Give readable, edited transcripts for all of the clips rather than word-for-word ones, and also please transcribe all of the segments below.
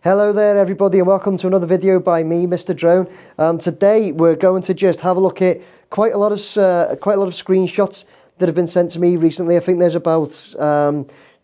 Hello there everybody and welcome to another video by me, Mr. Drone. Today we're going to just have a look at quite a lot of screenshots that have been sent to me recently. I think there's about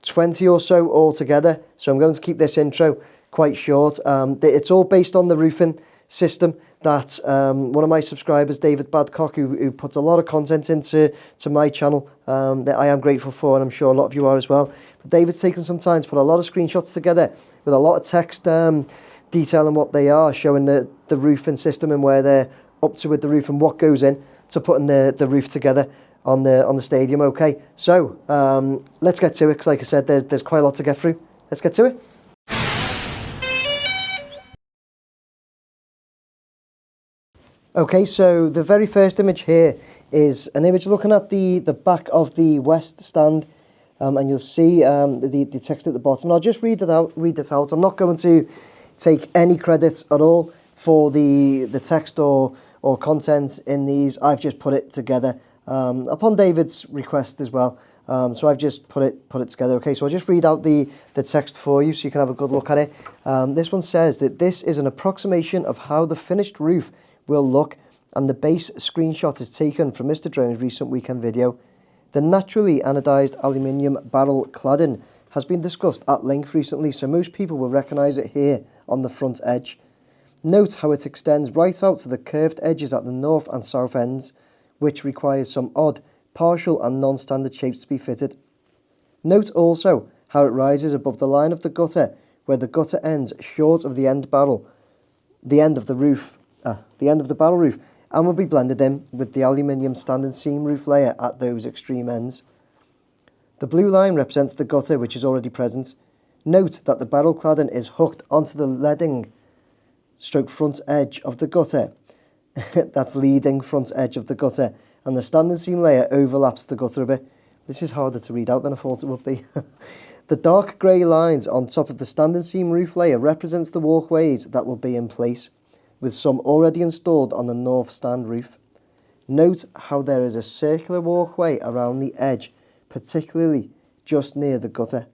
20 or so altogether, so I'm going to keep this intro quite short. It's all based on the roofing system that one of my subscribers, David Badcock, who puts a lot of content into my channel, that I am grateful for, and I'm sure a lot of you are as well. But David's taken some time to put a lot of screenshots together with a lot of text detailing what they are, showing the roofing system and where they're up to with the roof and what goes in to putting the roof together on the stadium. Okay, so let's get to it, because like I said, there's quite a lot to get through. Let's get to it. Okay, so the very first image here is an image looking at the back of the west stand, and you'll see the text at the bottom. And I'll just read it out. I'm not going to take any credit at all for the text or content in these. I've just put it together upon David's request as well. So I've just put it together. Okay, so I'll just read out the text for you so you can have a good look at it. This one says that this is an approximation of how the finished roof will look, and the base screenshot is taken from Mr. Drone's recent weekend video. The naturally anodised aluminium barrel cladding has been discussed at length recently, so most people will recognise it here on the front edge. Note how it extends right out to the curved edges at the north and south ends, which requires some odd, partial and non-standard shapes to be fitted. Note also how it rises above the line of the gutter, where the gutter ends short of the end of the barrel roof, and will be blended in with the aluminium standing seam roof layer at those extreme ends. The blue line represents the gutter, which is already present. Note that the barrel cladding is hooked onto the leading front edge of the gutter. That's leading front edge of the gutter, and the standing seam layer overlaps the gutter a bit. This is harder to read out than I thought it would be. The dark grey lines on top of the standing seam roof layer represents the walkways that will be in place, with some already installed on the north stand roof. Note how there is a circular walkway around the edge, particularly just near the gutter.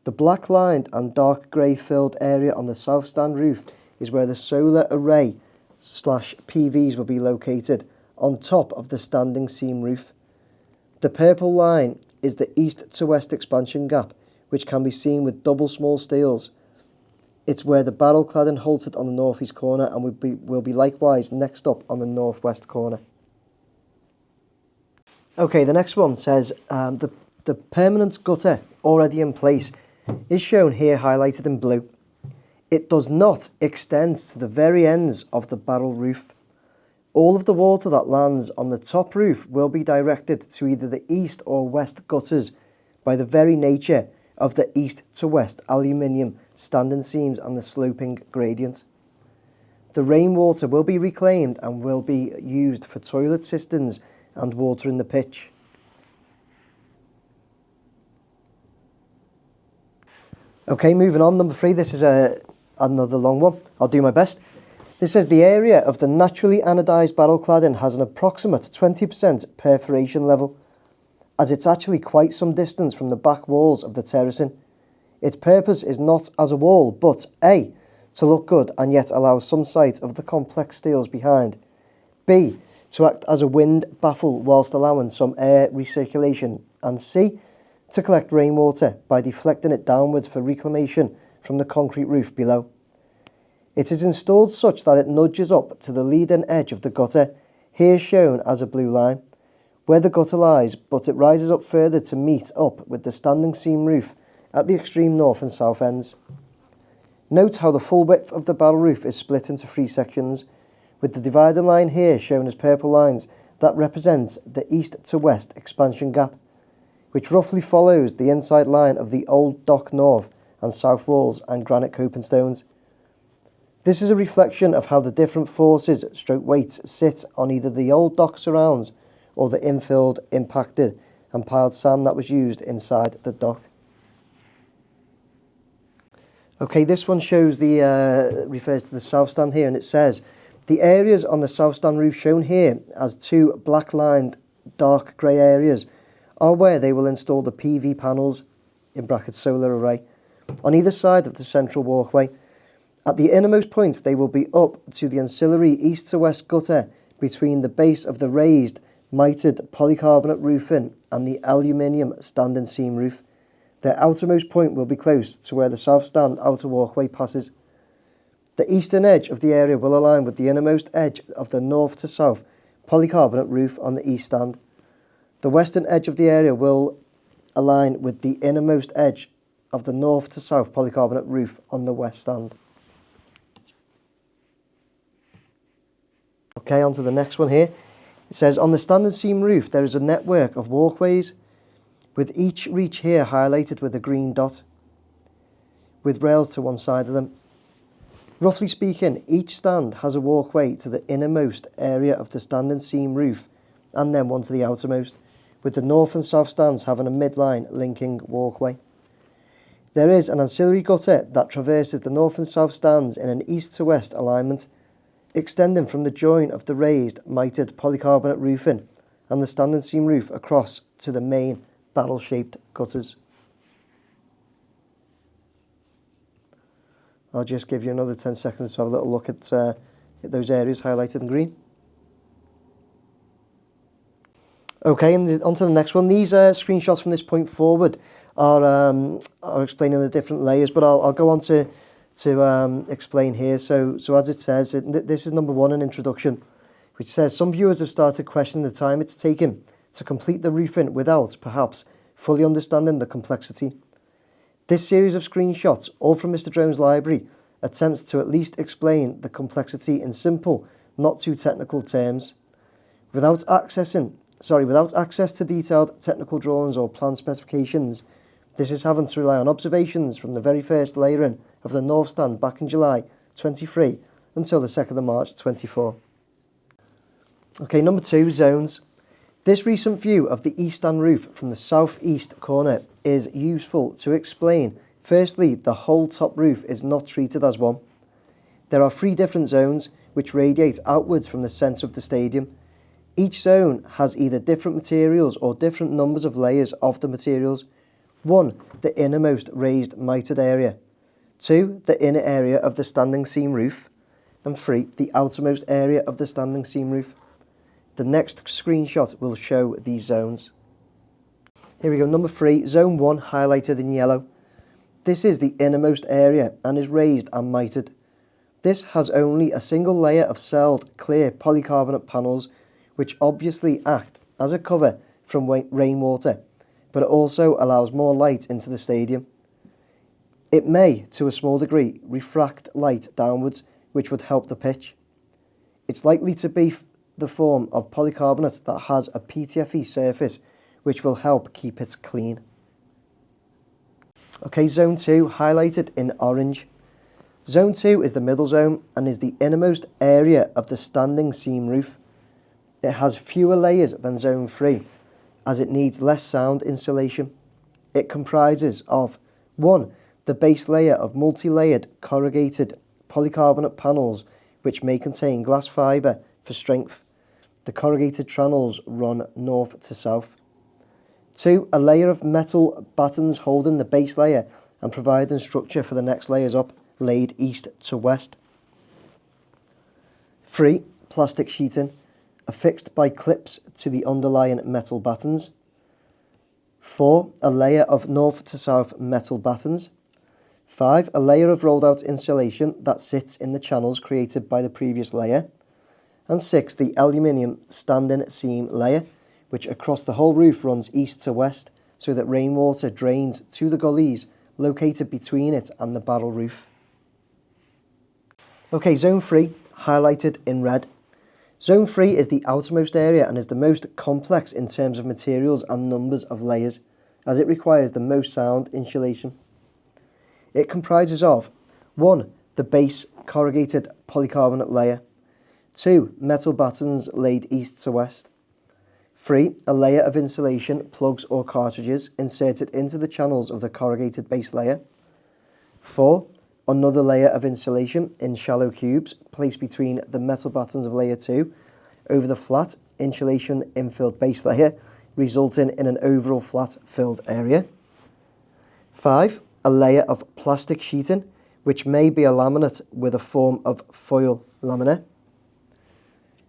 The black lined and dark grey filled area on the south stand roof is where the solar array / PVs will be located, on top of the standing seam roof. The purple line is the east to west expansion gap, which can be seen with double small steels. It's where the barrel cladding halted on the northeast corner, and will be likewise next up on the northwest corner. Okay, the next one says the permanent gutter already in place is shown here highlighted in blue. It does not extend to the very ends of the barrel roof. All of the water that lands on the top roof will be directed to either the east or west gutters by the very nature of the east to west aluminium standing seams and the sloping gradient. The rainwater will be reclaimed and will be used for toilet cisterns and watering the pitch. Okay, moving on, number 3. This is another long one. I'll do my best. This says the area of the naturally anodised barrel cladding has an approximate 20% perforation level, as it's actually quite some distance from the back walls of the terracing. Its purpose is not as a wall, but A, to look good and yet allow some sight of the complex steels behind. B, to act as a wind baffle whilst allowing some air recirculation. And C, to collect rainwater by deflecting it downwards for reclamation from the concrete roof below. It is installed such that it nudges up to the leading edge of the gutter, here shown as a blue line, where the gutter lies, but it rises up further to meet up with the standing seam roof at the extreme north and south ends. Note how the full width of the barrel roof is split into 3 sections, with the dividing line here shown as purple lines that represents the east to west expansion gap, which roughly follows the inside line of the old dock north and south walls and granite coping stones. This is a reflection of how the different forces / weights sit on either the old dock surrounds or the infilled, impacted and piled sand that was used inside the dock. Okay, this one shows refers to the south stand here, and it says the areas on the south stand roof shown here as 2 black lined dark grey areas are where they will install the PV panels, in brackets solar array, on either side of the central walkway, At the innermost point, they will be up to the ancillary east to west gutter between the base of the raised mitered polycarbonate roofing and the aluminium standing seam roof. Their outermost point will be close to where the south stand outer walkway passes. The eastern edge of the area will align with the innermost edge of the north to south polycarbonate roof on the east stand. The western edge of the area will align with the innermost edge of the north to south polycarbonate roof on the west stand. Okay, on to the next one here. It says, on the standing seam roof there is a network of walkways, with each reach here highlighted with a green dot, with rails to one side of them. Roughly speaking, each stand has a walkway to the innermost area of the standing seam roof and then one to the outermost, with the north and south stands having a midline linking walkway. There is an ancillary gutter that traverses the north and south stands in an east to west alignment, extending from the join of the raised mitered polycarbonate roofing and the standing seam roof across to the main barrel-shaped gutters. I'll just give you another 10 seconds to have a little look at those areas highlighted in green. Okay, and on to the next one. These screenshots from this point forward are explaining the different layers, but I'll go on to explain here. So as it says, this is number 1, an introduction, which says some viewers have started questioning the time it's taken to complete the roofing without, perhaps, fully understanding the complexity. This series of screenshots, all from Mr. Drone's library, attempts to at least explain the complexity in simple, not too technical terms. Without access to detailed technical drawings or plan specifications, this is having to rely on observations from the very first layering of the north stand back in July 23 until the 2nd of March 24. Okay, number 2, zones. This recent view of the east stand roof from the southeast corner is useful to explain. Firstly, the whole top roof is not treated as one. There are 3 different zones which radiate outwards from the centre of the stadium. Each zone has either different materials or different numbers of layers of the materials. 1, the innermost raised mitered area. 2, the inner area of the standing seam roof. And 3, the outermost area of the standing seam roof. The next screenshot will show these zones. Here we go, number 3, zone 1 highlighted in yellow. This is the innermost area and is raised and mitered. This has only a single layer of celled clear polycarbonate panels which obviously act as a cover from rainwater, but it also allows more light into the stadium. It may, to a small degree, refract light downwards, which would help the pitch. It's likely to be the form of polycarbonate that has a PTFE surface, which will help keep it clean. Okay, zone 2 highlighted in orange. Zone 2 is the middle zone and is the innermost area of the standing seam roof. It has fewer layers than zone 3 as it needs less sound insulation. It comprises of 1, the base layer of multi-layered corrugated polycarbonate panels which may contain glass fibre for strength. The corrugated channels run north to south. 2, a layer of metal battens holding the base layer and providing structure for the next layers up, laid east to west. 3, plastic sheeting, affixed by clips to the underlying metal battens. 4, a layer of north to south metal battens. 5, a layer of rolled out insulation that sits in the channels created by the previous layer. And 6, the aluminium standing seam layer, which across the whole roof runs east to west so that rainwater drains to the gullies located between it and the barrel roof. Okay, zone 3, highlighted in red. Zone 3 is the outermost area and is the most complex in terms of materials and numbers of layers, as it requires the most sound insulation. It comprises of 1, the base corrugated polycarbonate layer. 2, metal battens laid east to west. 3, a layer of insulation, plugs or cartridges inserted into the channels of the corrugated base layer. 4, another layer of insulation in shallow cubes placed between the metal battens of layer 2 over the flat insulation infilled base layer, resulting in an overall flat filled area. 5, a layer of plastic sheeting which may be a laminate with a form of foil laminate.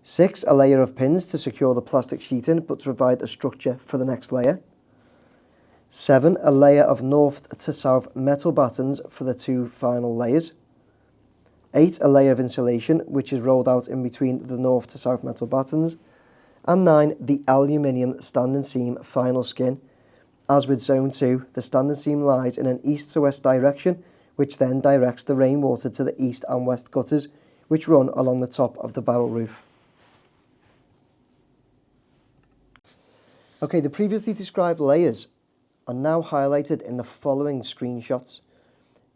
6, a layer of pins to secure the plastic sheeting but to provide a structure for the next layer. 7, a layer of north to south metal battens for the 2 final layers. 8, a layer of insulation which is rolled out in between the north to south metal battens. And 9, the aluminium standing seam final skin. As with zone 2, the standing seam lies in an east to west direction, which then directs the rainwater to the east and west gutters, which run along the top of the barrel roof. Okay, the previously described layers are now highlighted in the following screenshots.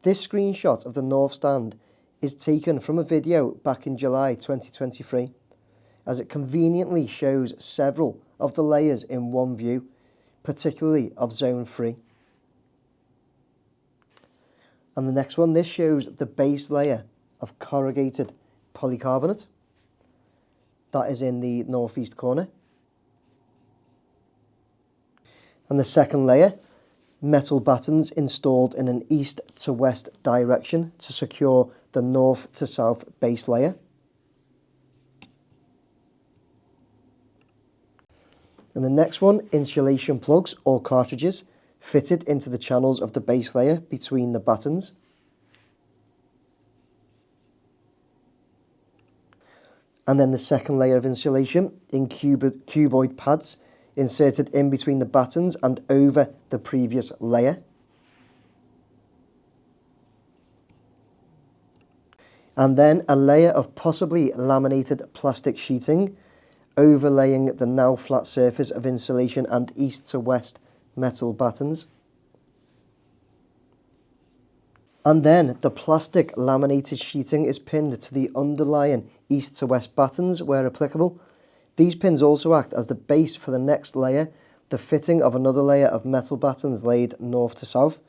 This screenshot of the north stand is taken from a video back in July 2023, as it conveniently shows several of the layers in one view, particularly of zone 3. And the next one, this shows the base layer of corrugated polycarbonate. That is in the northeast corner. And the second layer, metal battens installed in an east to west direction to secure the north to south base layer. And the next one, insulation plugs or cartridges fitted into the channels of the base layer between the battens. And then the second layer of insulation in cuboid pads inserted in between the battens and over the previous layer. And then a layer of possibly laminated plastic sheeting overlaying the now flat surface of insulation and east to west metal battens. And then the plastic laminated sheeting is pinned to the underlying east to west battens where applicable. These pins also act as the base for the next layer, the fitting of another layer of metal battens laid north to south.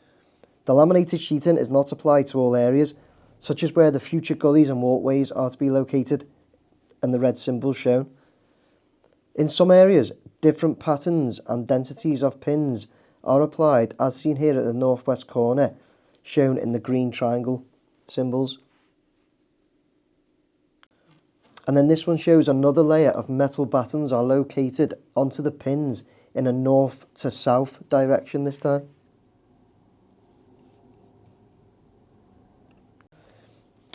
The laminated sheeting is not applied to all areas, such as where the future gullies and walkways are to be located and the red symbols shown. In some areas, different patterns and densities of pins are applied, as seen here at the northwest corner, shown in the green triangle symbols. And then this one shows another layer of metal battens are located onto the pins in a north to south direction this time.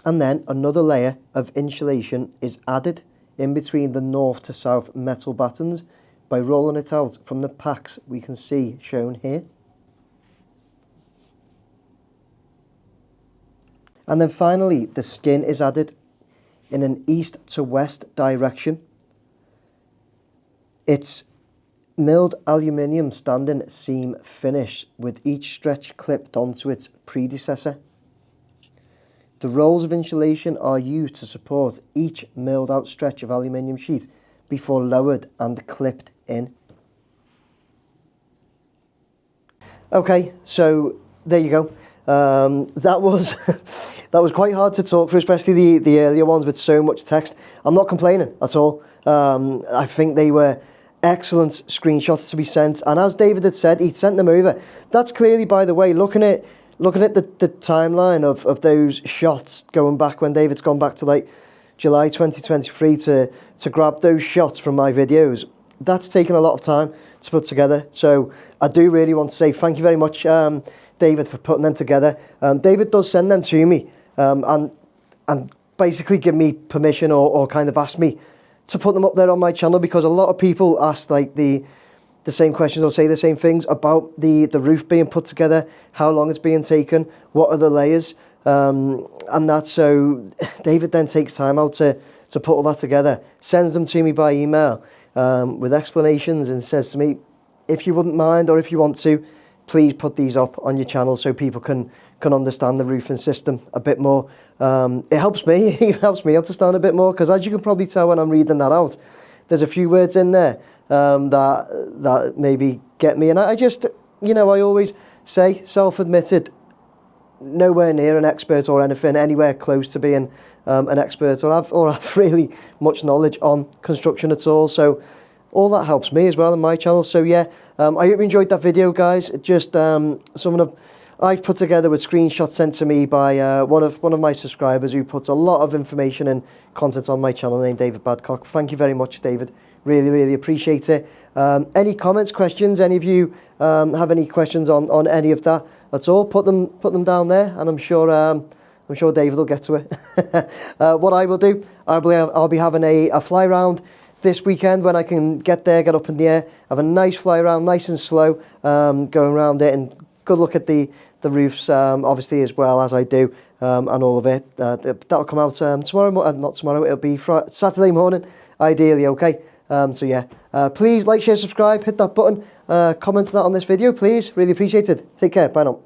And then another layer of insulation is added in between the north to south metal battens by rolling it out from the packs we can see shown here. And then finally, the skin is added in an east to west direction. It's milled aluminium standing seam finish with each stretch clipped onto its predecessor. The rolls of insulation are used to support each milled out stretch of aluminium sheet before lowered and clipped in. Okay, so there you go. That was that was quite hard to talk through, especially the earlier ones with so much text. I'm not complaining at all. I think they were excellent screenshots to be sent, and as David had said, he'd sent them over. That's clearly, by the way, looking at the timeline of those shots going back when David's gone back to like July 2023 to grab those shots from my videos. That's taken a lot of time to put together. So I do really want to say thank you very much, David, for putting them together. David does send them to me and basically give me permission or kind of ask me to put them up there on my channel, because a lot of people ask like the same questions or say the same things about the roof being put together, how long it's being taken, what are the layers, and that. So David then takes time out to put all that together, sends them to me by email with explanations, and says to me, if you wouldn't mind or if you want to, please put these up on your channel so people can understand the roofing system a bit more. It helps me, it even helps me understand a bit more, because as you can probably tell when I'm reading that out, there's a few words in there that maybe get me. And I just, I always say, self-admitted, nowhere near an expert or anything, anywhere close to being an expert or have really much knowledge on construction at all. So all that helps me as well in my channel. So yeah, I hope you enjoyed that video, guys. Just some of I've put together with screenshots sent to me by one of my subscribers who puts a lot of information and content on my channel, named David Badcock. Thank you very much, David. Really, really appreciate it. Any comments, questions? Any of you have any questions on any of that at all? Put them down there, and I'm sure David will get to it. What I will do, I'll be having a fly round this weekend when I can get there, get up in the air, have a nice fly around, nice and slow, going around it, and good look at the roofs, obviously, as well as I do, and all of it. That'll come out tomorrow, not tomorrow, it'll be Saturday morning, ideally, okay? So yeah, please like, share, subscribe, hit that button, comment that on this video, please. Really appreciate it. Take care. Bye now.